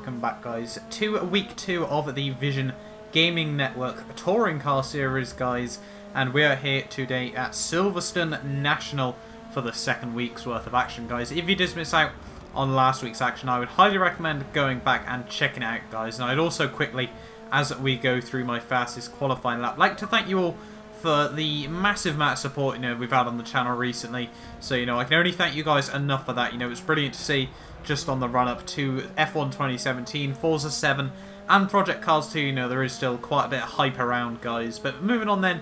welcome back guys to week 2 of the Vision Gaming Network Touring Car Series guys, and we are here today at Silverstone National for the second week's worth of action guys. If you did miss out on last week's action, I would highly recommend going back and checking it out guys, and I'd also quickly, as we go through my fastest qualifying lap, like to thank you all for the massive amount of support we've had on the channel recently. So I can only thank you guys enough for that. It's brilliant to see just on the run up to F1 2017, Forza 7 and Project Cars 2. There is still quite a bit of hype around guys. But moving on then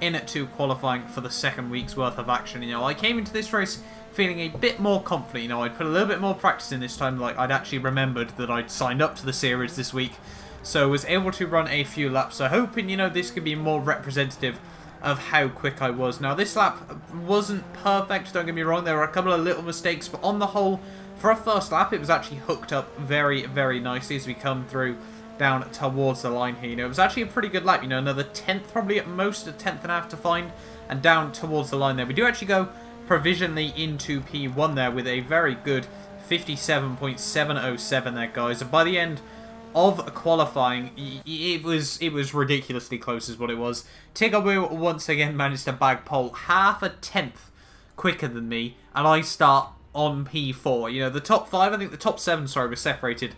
into qualifying for the second week's worth of action. I came into this race feeling a bit more confident. I'd put a little bit more practice in this time. Like, I'd actually remembered that I'd signed up to the series this week, so I was able to run a few laps. So hoping this could be more representative of how quick I was. Now, this lap wasn't perfect, don't get me wrong. There were a couple of little mistakes, but on the whole, for a first lap, it was actually hooked up very, very nicely as we come through down towards the line here. It was actually a pretty good lap. Another 10th, probably at most, a 10th and a half to find, and down towards the line there. We do actually go provisionally into P1 there with a very good 57.707 there, guys. And by the end of qualifying, it was ridiculously close is what it was. Tigaboo once again managed to bag pole half a tenth quicker than me, and I start on P4. The top 5, I think the top 7, sorry, was separated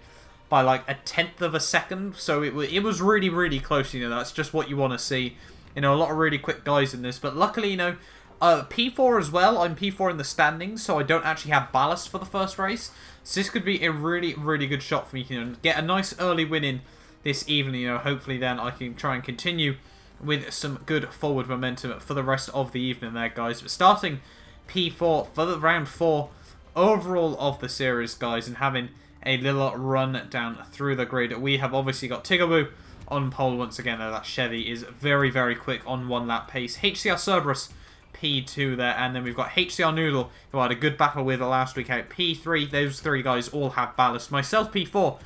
by like a tenth of a second, so it was really, really close. That's just what you want to see. A lot of really quick guys in this, but luckily, P4 as well. I'm P4 in the standings, so I don't actually have ballast for the first race. So this could be a really, really good shot for me to get a nice early win in this evening. Hopefully then I can try and continue with some good forward momentum for the rest of the evening there, guys. But starting P4 for the round 4 overall of the series, guys, and having a little run down through the grid. We have obviously got Tigaboo on pole once again. That Chevy is very, very quick on 1 lap pace. HCR Cerberus P2 there, and then we've got HCR Noodle, who I had a good battle with last week out, P3. Those 3 guys all have ballast. Myself, P4,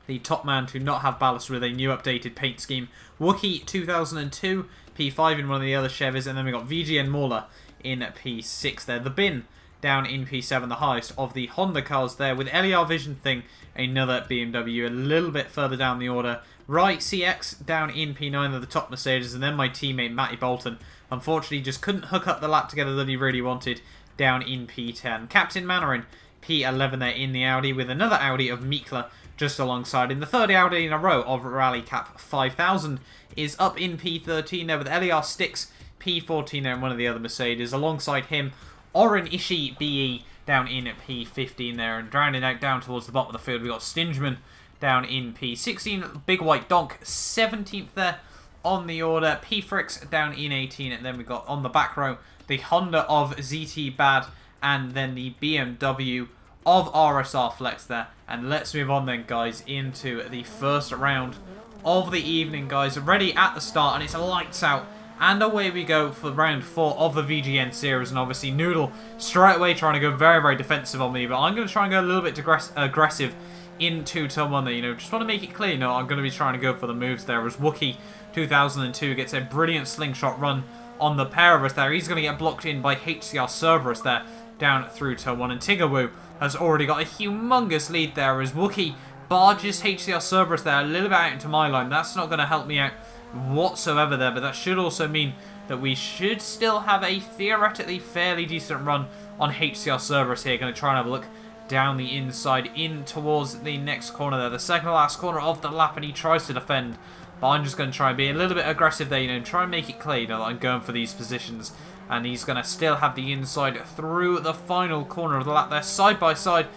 the top man to not have ballast with a new updated paint scheme. Wookie 2002, P5 in one of the other Chevys, and then we've got VGN Mauler in P6 there. The Bin down in P7, the highest of the Honda cars there, with LER Vision Thing, another BMW, a little bit further down the order. Right CX down in P9 of the top Mercedes, and then my teammate Matty Bolton unfortunately just couldn't hook up the lap together that he really wanted down in P10. Captain Mclaren P11 there in the Audi, with another Audi of Mclaren just alongside him. The third Audi in a row of Rally Cap 5000 is up in P13 there, with LER Sticks P14 there in one of the other Mercedes. Alongside him, Oren Ishii BE down in P15 there, and rounding out down towards the bottom of the field, we got Stingeman down in P16. Big White Donk 17th there on the order. P-Frix down in 18, and then we got on the back row the Honda of ZT Bad, and then the BMW of RSR Flex there. And let's move on then, guys, into the first round of the evening, guys. Ready at the start, and it's lights out. And away we go for round 4 of the VGN series. And obviously Noodle straight away trying to go very, very defensive on me. But I'm going to try and go a little bit aggressive into turn 1 there. Just want to make it clear, I'm going to be trying to go for the moves there. As Wookie 2002 gets a brilliant slingshot run on the pair of us there. He's going to get blocked in by HCR Cerberus there down through turn 1. And Tigaboo has already got a humongous lead there as Wookie barges HCR Cerberus there a little bit out into my line. That's not going to help me out whatsoever there, but that should also mean that we should still have a theoretically fairly decent run on HCR Cerberus here. Going to try and have a look down the inside in towards the next corner there, the second to last corner of the lap, and he tries to defend, but I'm just going to try and be a little bit aggressive there, and try and make it clear that I'm going for these positions. And he's going to still have the inside through the final corner of the lap there, side by side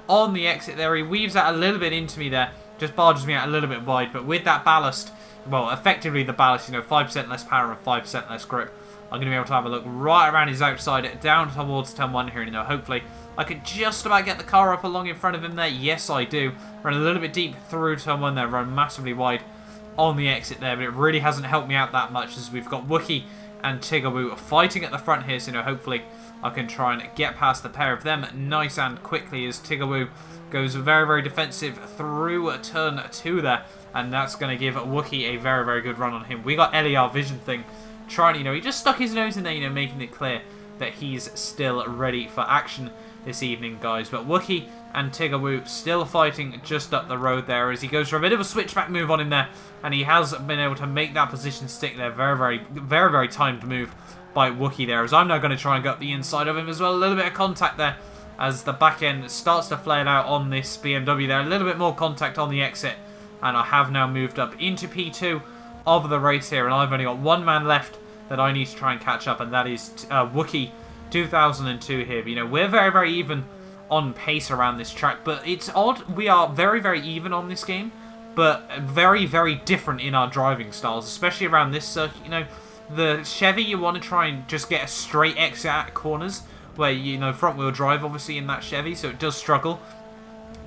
on the exit there. He weaves out a little bit into me there, just barges me out a little bit wide, but with that ballast, well, effectively the ballast, 5% less power and 5% less grip, I'm going to be able to have a look right around his outside, down towards turn 1 here, hopefully I could just about get the car up along in front of him there. Yes, I do. Run a little bit deep through turn 1 there, run massively wide on the exit there, but it really hasn't helped me out that much as we've got Wookie and Tigaboo fighting at the front here, so hopefully I can try and get past the pair of them nice and quickly as Tigaboo goes very, very defensive through turn 2 there, and that's going to give Wookie a very, very good run on him. We got LER Vision Thing trying, he just stuck his nose in there, making it clear that he's still ready for action this evening, guys. But Wookie and Tiggerwoo still fighting just up the road there as he goes for a bit of a switchback move on him there, and he has been able to make that position stick there. Very timed move by Wookie there, as I'm now going to try and go up the inside of him as well. A little bit of contact there as the back end starts to flail out on this BMW there. A little bit more contact on the exit, and I have now moved up into P2 of the race here, and I've only got one man left that I need to try and catch up, and that is Wookie 2002 here. You know, we're very even on pace around this track, but it's odd. We are very even on this game, but very different in our driving styles, especially around this circuit. You know, the Chevy, you want to try and just get a straight exit at corners, where, you know, front wheel drive obviously in that Chevy, so it does struggle.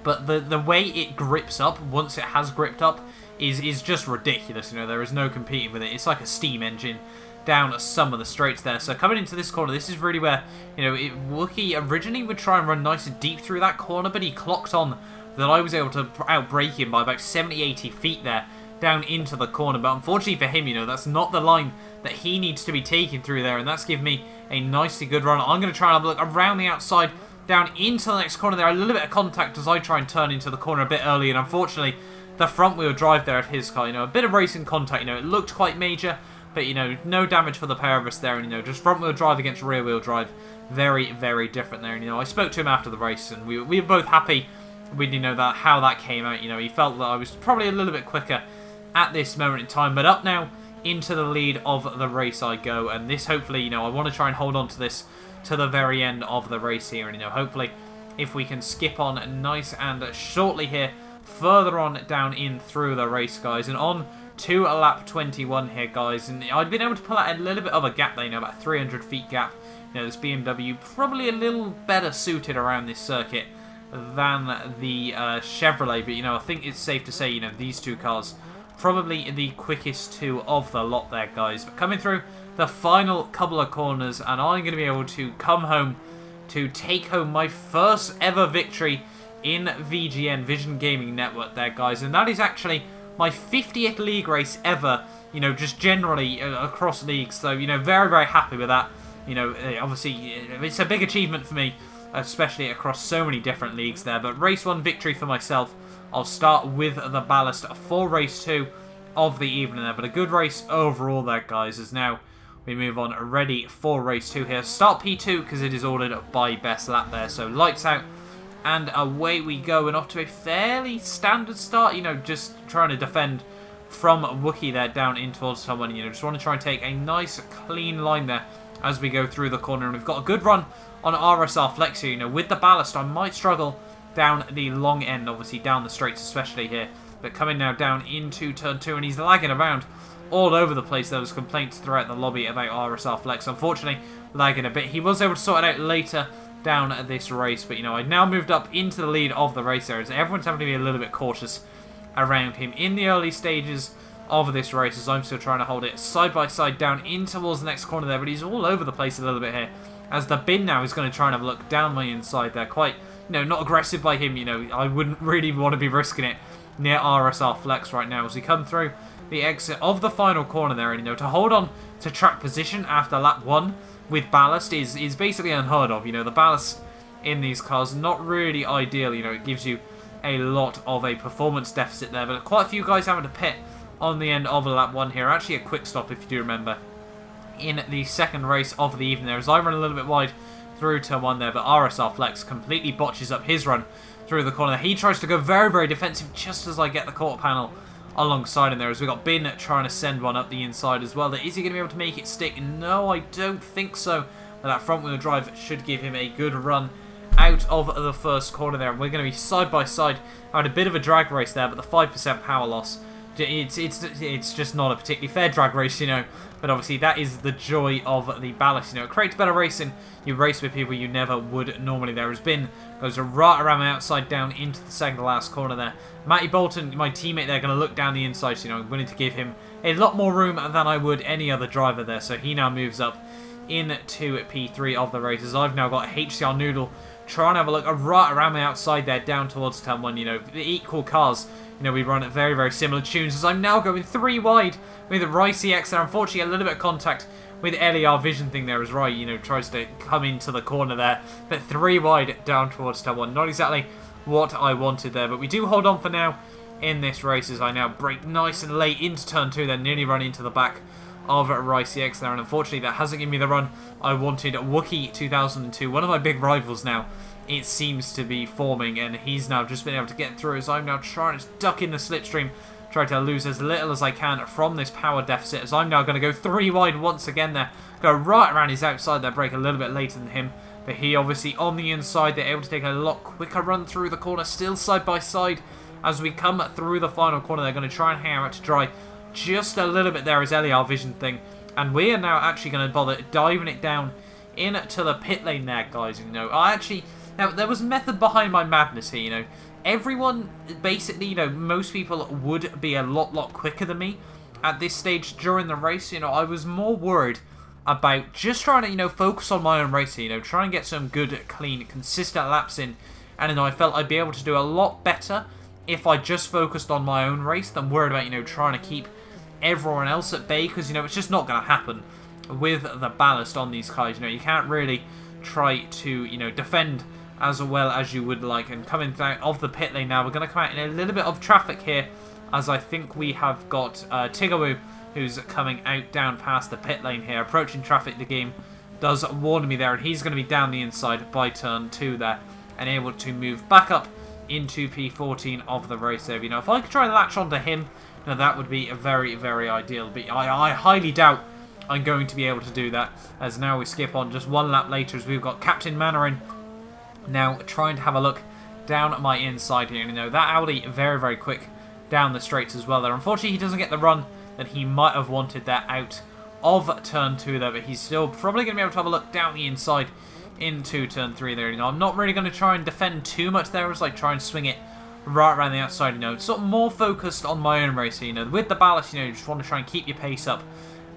But the way it grips up, once it has gripped up, is just ridiculous. You know, there is no competing with it. It's like a steam engine down some of the straights there. So coming into this corner, this is really where, you know, Wookie originally would try and run nice and deep through that corner, but he clocked on that I was able to outbrake him by about 70-80 feet there down into the corner. But unfortunately for him, you know, that's not the line that he needs to be taking through there, and that's given me a nicely good run. I'm going to try and have a look around the outside down into the next corner there. A little bit of contact as I try and turn into the corner a bit early, and unfortunately the front wheel drive there of his car, you know, a bit of racing contact. You know, it looked quite major, but, you know, no damage for the pair of us there, and, you know, just front wheel drive against rear wheel drive, very different there. And, you know, I spoke to him after the race, and we were both happy with, you know, that how that came out. You know, he felt that I was probably a little bit quicker at this moment in time, but up now into the lead of the race I go, and this, hopefully, you know, I want to try and hold on to this to the very end of the race here, and, you know, hopefully if we can skip on nice and shortly here, further on down in through the race, guys, and on to a lap 21 here, guys. And I've been able to pull out a little bit of a gap there, you know, about 300 feet gap. You know, this BMW probably a little better suited around this circuit than the Chevrolet, but, you know, I think it's safe to say, you know, these two cars probably the quickest two of the lot there, guys. But coming through the final couple of corners, and I'm going to be able to come home to take home my first ever victory in VGN, Vision Gaming Network there, guys. And that is actually my 50th league race ever, you know, just generally across leagues. So, you know, very happy with that. You know, obviously, it's a big achievement for me, especially across so many different leagues there. But race 1 victory for myself. I'll start with the ballast for race 2 of the evening there. But a good race overall there, guys, as now we move on ready for race 2 here. Start P2 because it is ordered by best lap there. So lights out. And away we go, and off to a fairly standard start, you know, just trying to defend from Wookie there down in towards someone. You know, just want to try and take a nice clean line there as we go through the corner. And we've got a good run on RSR Flex here. You know, with the ballast, I might struggle down the long end, obviously down the straights especially here. But coming now down into turn 2, and he's lagging around all over the place. There was complaints throughout the lobby about RSR Flex. Unfortunately, lagging a bit. He was able to sort it out later down at this race, but, you know, I've now moved up into the lead of the race there, as everyone's having to be a little bit cautious around him in the early stages of this race, as I'm still trying to hold it side by side down in towards the next corner there. But he's all over the place a little bit here, as the bin now is going to try and have a look down my inside there. Quite, you know, not aggressive by him. You know, I wouldn't really want to be risking it near RSR Flex right now as we come through the exit of the final corner there. And, you know, to hold on to track position after lap 1 with ballast is basically unheard of. You know, the ballast in these cars not really ideal. You know, it gives you a lot of a performance deficit there, but quite a few guys having to pit on the end of lap 1 here. Actually a quick stop, if you do remember, in the second race of the evening there, as I run a little bit wide through turn 1 there, but RSR Flex completely botches up his run through the corner. He tries to go very defensive just as I get the quarter panel alongside him there, as we got Bin trying to send one up the inside as well. Is he going to be able to make it stick? No, I don't think so. But that front wheel drive should give him a good run out of the first corner there. We're going to be side by side. I had a bit of a drag race there, but the 5% power loss, it's just not a particularly fair drag race, you know. But obviously that is the joy of the ballast. You know, it creates better racing. You race with people you never would normally. There has been goes right around the outside down into the second to last corner there. Matty Bolton, my teammate there, going to look down the inside. So, you know, I'm willing to give him a lot more room than I would any other driver there. So he now moves up into P3 of the races. I've now got HCR Noodle trying to have a look right around the outside there down towards turn 1. You know, the equal cars. You know, we run at very similar tunes, as I'm now going 3 wide with Ricey X there. Unfortunately, a little bit of contact with LER Vision thing there as you know, tries to come into the corner there. But 3 wide down towards turn 1. Not exactly what I wanted there. But we do hold on for now in this race as I now brake nice and late into turn 2, then nearly run into the back of Rice CX there, and unfortunately that hasn't given me the run I wanted. Wookie 2002, one of my big rivals now, it seems to be forming, and he's now just been able to get through as I'm now trying to duck in the slipstream, try to lose as little as I can from this power deficit, as I'm now going to go 3 wide once again there, go right around his outside there, brake a little bit later than him, but he obviously on the inside, they're able to take a lot quicker run through the corner, still side by side as we come through the final corner. They're going to try and hang out to dry just a little bit there as LER Vision Thing, and we are now actually going to bother diving it down into the pit lane there, guys. Now there was method behind my madness here, everyone basically, most people would be a lot quicker than me at this stage during the race. I was more worried about just trying to focus on my own race here, try and get some good, clean, consistent laps in, and I felt I'd be able to do a lot better if I just focused on my own race than worried about trying to keep everyone else at bay, because it's just not going to happen with the ballast on these cars. You can't really try to defend as well as you would like. And coming out of the pit lane now, we're going to come out in a little bit of traffic here, as I think we have got Tigawoo, who's coming out down past the pit lane here, approaching traffic. The game does warn me there, and he's going to be down the inside by turn 2 there, and able to move back up into P14 of the race there. If I could try and latch onto him, that would be very, very ideal, but I highly doubt I'm going to be able to do that, as now we skip on just 1 lap later as we've got Captain Mclaren now trying to have a look down at my inside here. That Audi very, very quick down the straights as well there. Unfortunately, he doesn't get the run that he might have wanted there out of turn 2 there, but he's still probably going to be able to have a look down the inside into turn 3 there. I'm not really going to try and defend too much there, as I try and swing it right around the outside. Sort of more focused on my own race. With the ballast, you just want to try and keep your pace up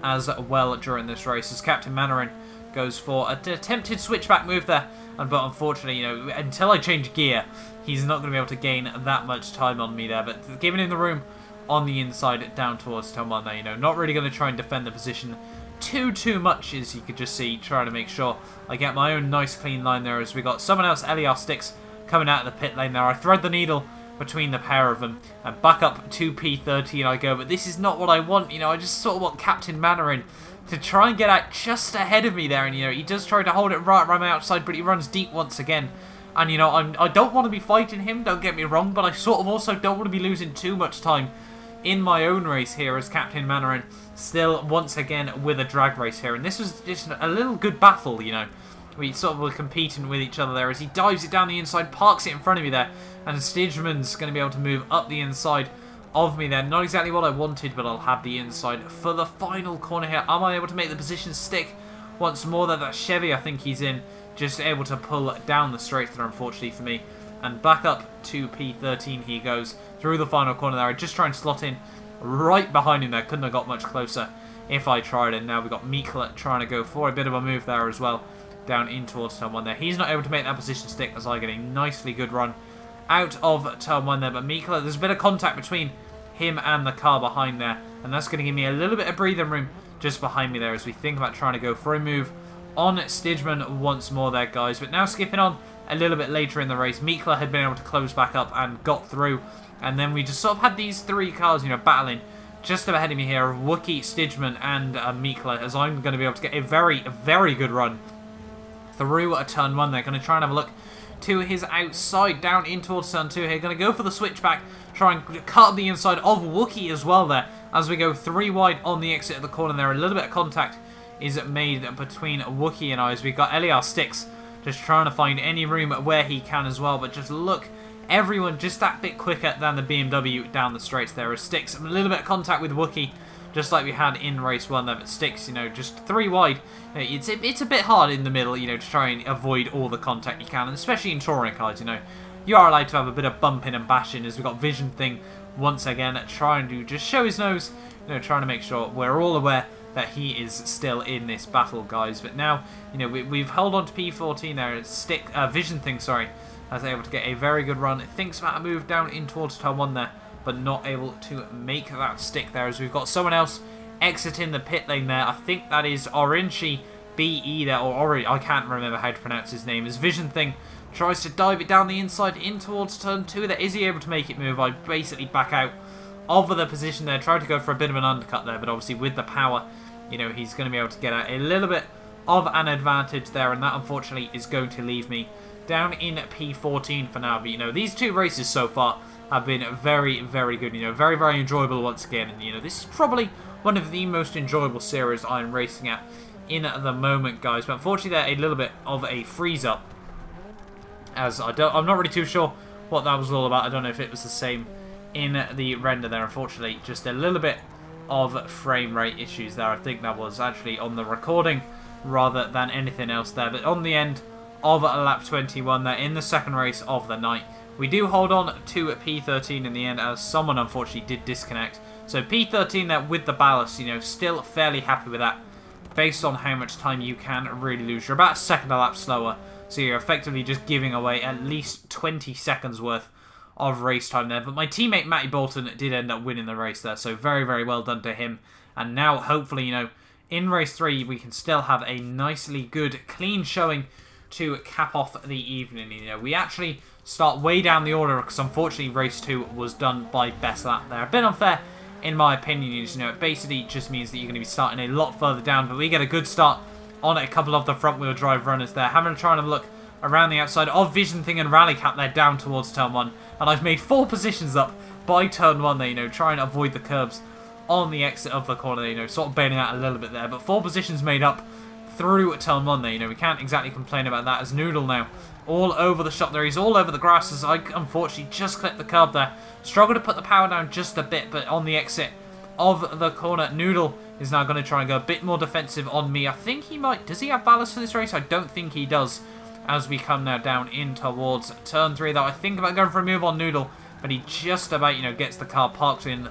as well during this race, as Captain Mclaren goes for an attempted switchback move there, but unfortunately, until I change gear, he's not going to be able to gain that much time on me there. But giving him the room on the inside down towards turn 1 there, not really going to try and defend the position too much, as you could just see, trying to make sure I get my own nice clean line there, as we got someone else, LER Sticks, coming out of the pit lane there. I thread the needle between the pair of them, and back up to P13 I go, but this is not what I want. I just sort of want Captain Mclaren to try and get out just ahead of me there, and he does try to hold it right around my outside, but he runs deep once again, and I don't want to be fighting him, don't get me wrong, but I sort of also don't want to be losing too much time in my own race here, as Captain Mclaren still once again with a drag race here. And this was just a little good battle, we sort of were competing with each other there, as he dives it down the inside, parks it in front of me there, and Stidgeman's going to be able to move up the inside of me there. Not exactly what I wanted, but I'll have the inside for the final corner here. Am I able to make the position stick once more there? That Chevy I think he's in, just able to pull down the straight there, unfortunately for me. And back up to P13 he goes through the final corner there. I just try and slot in right behind him there. Couldn't have got much closer if I tried. And now we've got Mclaren trying to go for a bit of a move there as well, down in towards turn 1 there. He's not able to make that position stick, as I get a nicely good run out of turn 1 there. But Mclaren, there's a bit of contact between him and the car behind there, and that's going to give me a little bit of breathing room just behind me there, as we think about trying to go for a move on Stidgeman once more there, guys. But now skipping on a little bit later in the race, Mclaren had been able to close back up and got through, and then we just sort of had these 3 cars, battling just ahead of me here, of Wookie, Stidgeman, and Mclaren, as I'm going to be able to get a very, very good run through a turn 1 there. Going to try and have a look to his outside down in towards turn 2 here. Going to go for the switchback, try and cut the inside of Wookie as well there, as we go 3 wide on the exit of the corner there. A little bit of contact is made between Wookie and I, as we've got LER Sticks just trying to find any room where he can as well. But just look, everyone just that bit quicker than the BMW down the straights there, as Sticks a little bit of contact with Wookie, just like we had in race 1 there. But Sticks, just 3 wide. It's a bit hard in the middle, to try and avoid all the contact you can, and especially in touring cars, you are allowed to have a bit of bumping and bashing, as we've got Vision Thing once again trying to just show his nose, trying to make sure we're all aware that he is still in this battle, guys. But now, we've held on to P14 there. Vision Thing, sorry, as able to get a very good run. It thinks about a move down in towards turn 1 there, but not able to make that stick there, as we've got someone else exiting the pit lane there. I think that is Oranchi BE there, or Ori, I can't remember how to pronounce his name, as Vision Thing Tries to dive it down the inside in towards turn 2 there. Is he able to make it move? I basically back out of the position there. Tried to go for a bit of an undercut there, but obviously with the power, you know, he's going to be able to get out a little bit of an advantage there, and that unfortunately is going to leave me down in P14 for now. But, you know, these two races so far have been very, very good. You know, very, very enjoyable once again. And, you know, this is probably one of the most enjoyable series I'm racing at in the moment, guys. But unfortunately, they're a little bit of a freeze-up, as I'm not really too sure what that was all about. I don't know if it was the same in the render there. Unfortunately, just a little bit of frame rate issues there. I think that was actually on the recording rather than anything else there. But on the end of lap 21 there, in the second race of the night, we do hold on to P13 in the end, as someone unfortunately did disconnect. So P13 there with the ballast, you know, still fairly happy with that based on how much time you can really lose. You're about a second a lap slower, so you're effectively just giving away at least 20 seconds worth of race time there. But my teammate Matty Bolton did end up winning the race there, so very, very well done to him. And now hopefully, you know, in race 3 we can still have a nicely good, clean showing to cap off the evening. You know, we actually start way down the order because unfortunately race 2 was done by best lap there. A bit unfair in my opinion. You know, it basically just means that you're going to be starting a lot further down, but we get a good start on a couple of the front wheel drive runners there. Having a try and look around the outside of Vision Thing and Rally Cap there down towards turn 1, and I've made 4 positions up by turn 1 there, you know, trying to avoid the curbs on the exit of the corner there, you know, sort of bailing out a little bit there, but 4 positions made up through turn 1 there, you know, we can't exactly complain about that, as Noodle now all over the shop there. He's all over the grass, as I unfortunately just clipped the curb there. Struggled to put the power down just a bit, but on the exit of the corner, Noodle is now going to try and go a bit more defensive on me. I think he might. Does he have ballast for this race? I don't think he does, as we come now down in towards turn 3 though. I think about going for a move on Noodle, but he just about, you know, gets the car parked in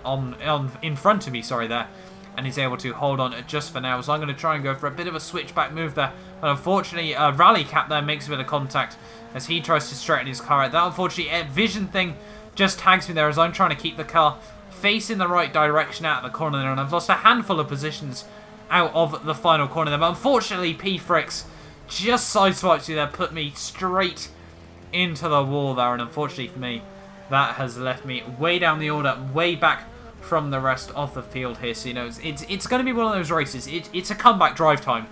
front of me, sorry, there, and he's able to hold on just for now. So I'm going to try and go for a bit of a switchback move there, but unfortunately Rally Cap there makes a bit of contact as he tries to straighten his car out. That unfortunately Vision Thing just tags me there as I'm trying to keep the car facing the right direction out of the corner there, and I've lost a handful of positions out of the final corner there. But unfortunately P-Frix just sideswipes me there, put me straight into the wall there, and unfortunately for me, that has left me way down the order, way back from the rest of the field here. So, you know, it's going to be one of those races. It's a comeback drive time,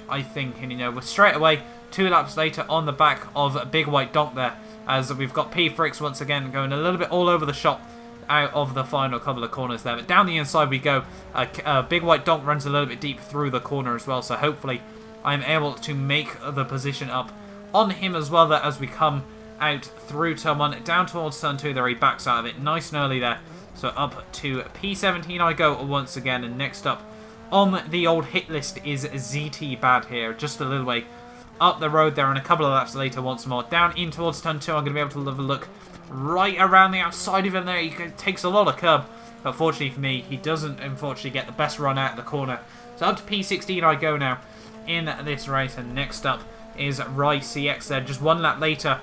I think. And, you know, we're straight away 2 laps later on the back of Big White Donk there, as we've got P-Frix once again going a little bit all over the shop out of the final couple of corners there. But down the inside we go. Big White Donk runs a little bit deep through the corner as well, so hopefully I'm able to make the position up on him as well there as we come out through turn 1, down towards turn 2 there. He backs out of it nice and early there. So up to P17 I go once again, and next up on the old hit list is ZT Bad here, just a little way up the road there, and a couple of laps later once more down in towards turn 2. I'm going to be able to have a look right around the outside of him there. He takes a lot of curb, but fortunately for me, he doesn't unfortunately get the best run out of the corner. So up to P16 I go now in this race, and next up is Rye CX there, just 1 lap later,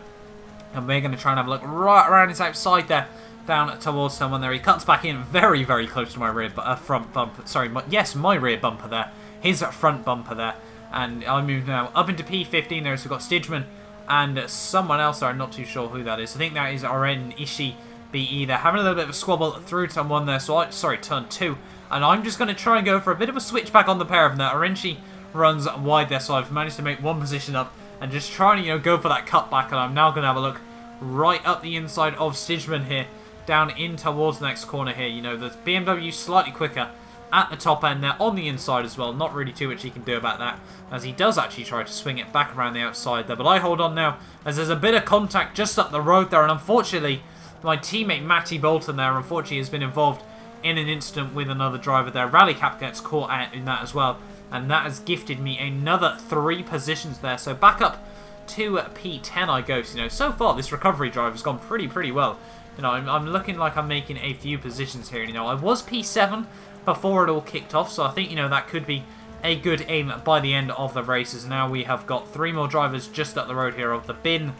and we're going to try and have a look right around his outside there, down towards someone there. He cuts back in very, very close to my rear front bumper. Sorry, my rear bumper there. His front bumper there. And I move now up into P15 there. So we've got Stidgeman and someone else there. I'm not too sure who that is. I think that is Ren Ishii BE there. Having a little bit of a squabble through turn 1 there. So turn 2. And I'm just going to try and go for a bit of a switchback on the pair of them there. Orenchi runs wide there. So I've managed to make 1 position up and just trying to, you know, go for that cutback. And I'm now going to have a look right up the inside of Stidgeman here, down in towards the next corner here. You know, the BMW slightly quicker at the top end there, on the inside as well. Not really too much he can do about that, as he does actually try to swing it back around the outside there. But I hold on now, as there's a bit of contact just up the road there, and unfortunately, my teammate Matty Bolton there, unfortunately, has been involved in an incident with another driver there. Rally Cap gets caught out in that as well, and that has gifted me another 3 positions there. So back up to P10 I go. So, you know, so far this recovery drive has gone pretty well. You know, I'm looking like I'm making a few positions here. You know, I was P7 before it all kicked off, so I think, you know, that could be a good aim by the end of the races. Now we have got 3 more drivers just up the road here of the bin,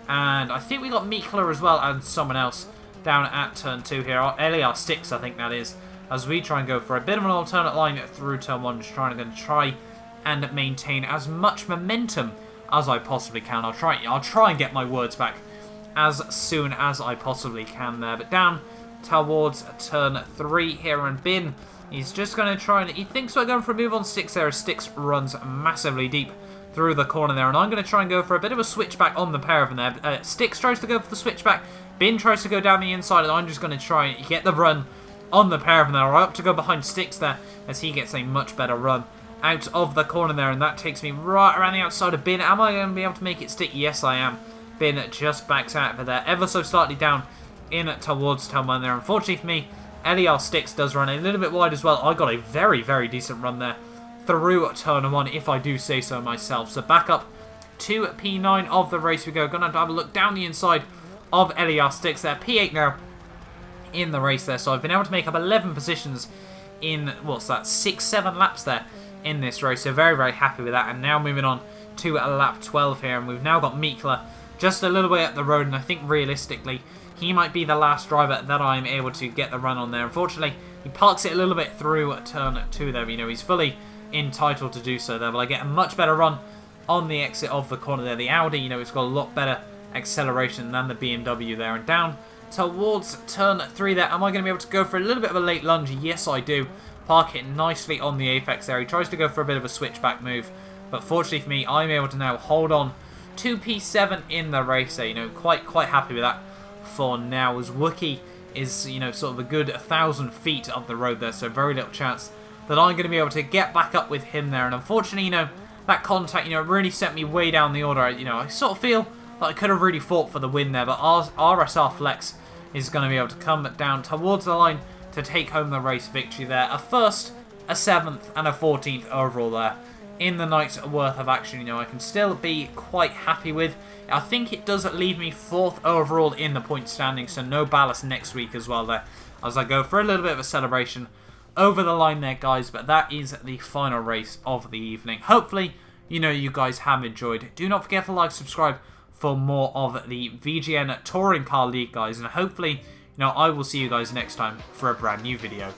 and I think we got Mclaren as well, and someone else down at turn 2 here. LAR 6, I think that is, as we try and go for a bit of an alternate line through turn 1, just trying to try and maintain as much momentum as I possibly can. I'll try and get my words back as soon as I possibly can there. But down towards turn 3 here, and Bin, he's just going to try and... He thinks we're going for a move on Sticks there, as Sticks runs massively deep through the corner there. And I'm going to try and go for a bit of a switchback on the pair of them there. Sticks tries to go for the switchback. Bin tries to go down the inside, and I'm just going to try and get the run on the pair of them there. I opt to go behind Sticks there, as he gets a much better run out of the corner there. And that takes me right around the outside of Bin. Am I going to be able to make it stick? Yes, I am. Bin just backs out of there, ever so slightly down in towards turn 1 there. Unfortunately for me, LER Sticks does run a little bit wide as well. I got a very, very decent run there through turn 1, if I do say so myself. So back up to P9 of the race we go. Gonna have a look down the inside of LER Sticks there. P8 now in the race there. So I've been able to make up 11 positions in, what's that, 6-7 laps there in this race. So very, very happy with that. And now moving on to lap 12 here. And we've now got Mclaren just a little way up the road. And I think realistically, he might be the last driver that I'm able to get the run on there. Unfortunately, he parks it a little bit through turn 2 there. You know, he's fully entitled to do so there. But I get a much better run on the exit of the corner there. The Audi, you know, it's got a lot better acceleration than the BMW there. And down towards turn 3 there. Am I going to be able to go for a little bit of a late lunge? Yes, I do. Park it nicely on the apex there. He tries to go for a bit of a switchback move. But fortunately for me, I'm able to now hold on to P7 in the race there. You know, quite happy with that for now, as Wookie is, you know, sort of a good 1,000 feet up the road there, so very little chance that I'm going to be able to get back up with him there. And unfortunately, you know, that contact, you know, really sent me way down the order. You know, I sort of feel like I could have really fought for the win there, but RSR Flex is going to be able to come down towards the line to take home the race victory there. A 1st, a 7th, and a 14th overall there in the night's worth of action. You know, I can still be quite happy with. I think it does leave me 4th overall in the point standing, so no ballast next week as well there, as I go for a little bit of a celebration over the line there, guys. But that is the final race of the evening. Hopefully, you know, you guys have enjoyed. Do not forget to like, subscribe for more of the VGN Touring Car League, guys, and hopefully, you know, I will see you guys next time for a brand new video.